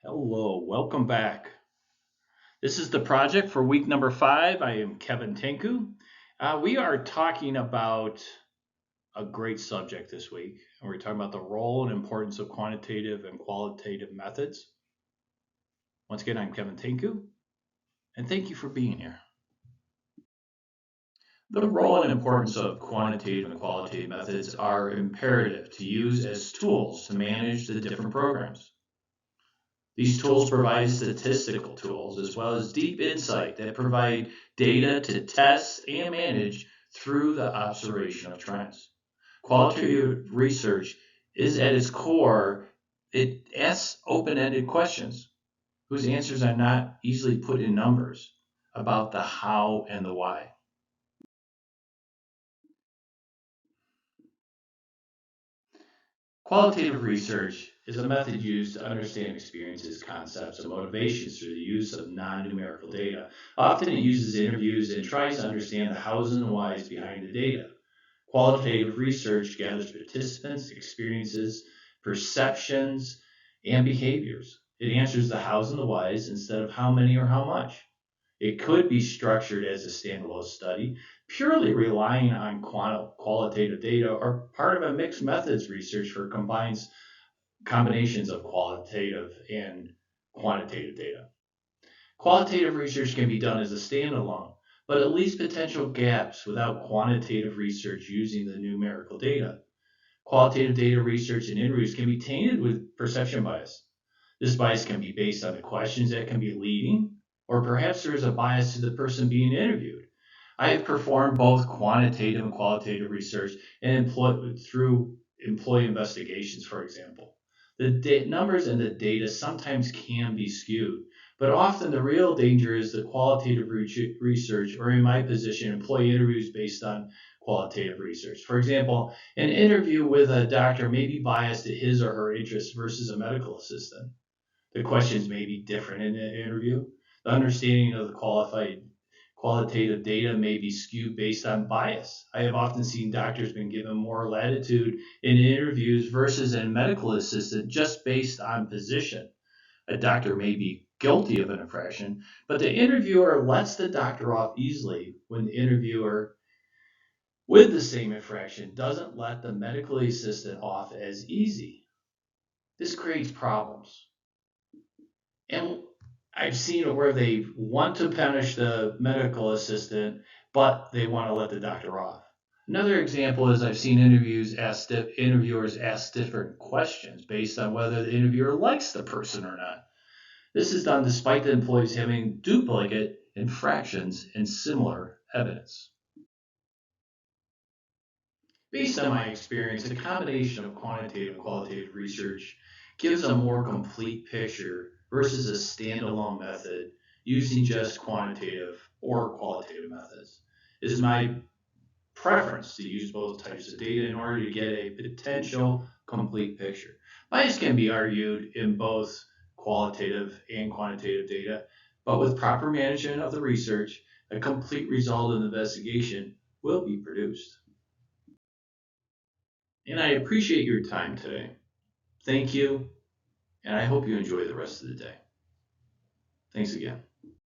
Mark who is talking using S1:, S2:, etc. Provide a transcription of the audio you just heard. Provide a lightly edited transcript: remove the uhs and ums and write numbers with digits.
S1: Hello, welcome back. This is the project for week number 5. I am Kevin Tenkku. We are talking about a great subject this week, and we're talking about the role and importance of quantitative and qualitative methods. Once again, I'm Kevin Tenkku, and thank you for being here. The role and importance of quantitative and qualitative methods are imperative to use as tools to manage the different programs. These tools provide statistical tools as well as deep insight that provide data to test and manage through the observation of trends. Qualitative research is at its core, it asks open ended questions whose answers are not easily put in numbers about the how and the why. Qualitative research is a method used to understand experiences, concepts, and motivations through the use of non numerical data. Often it uses interviews and tries to understand the hows and whys behind the data. Qualitative research gathers participants' experiences, perceptions, and behaviors. It answers the hows and the whys instead of how many or how much. It could be structured as a standalone study, purely relying on qualitative data, or part of a mixed methods research for combines combinations of qualitative and quantitative data. Qualitative research can be done as a standalone, but it leaves potential gaps without quantitative research using the numerical data. Qualitative data research and interviews can be tainted with perception bias. This bias can be based on the questions that can be leading, or perhaps there is a bias to the person being interviewed. I have performed both quantitative and qualitative research and through employee investigations, for example. The numbers and the data sometimes can be skewed, but often the real danger is the qualitative research, or in my position, employee interviews based on qualitative research. For example, an interview with a doctor may be biased to his or her interests versus a medical assistant. The questions may be different in the interview. The understanding of the qualitative data may be skewed based on bias. I have often seen doctors been given more latitude in interviews versus a medical assistant just based on position. A doctor may be guilty of an infraction, but the interviewer lets the doctor off easily when the interviewer with the same infraction doesn't let the medical assistant off as easy. This creates problems. And I've seen it where they want to punish the medical assistant, but they want to let the doctor off. Another example is I've seen interviewers ask different questions based on whether the interviewer likes the person or not. This is done despite the employees having duplicate infractions and similar evidence. Based on my experience, a combination of quantitative and qualitative research gives a more complete picture versus a standalone method using just quantitative or qualitative methods. It is my preference to use both types of data in order to get a potential complete picture. Bias can be argued in both qualitative and quantitative data, but with proper management of the research, a complete result of the investigation will be produced. And I appreciate your time today. Thank you, and I hope you enjoy the rest of the day. Thanks again.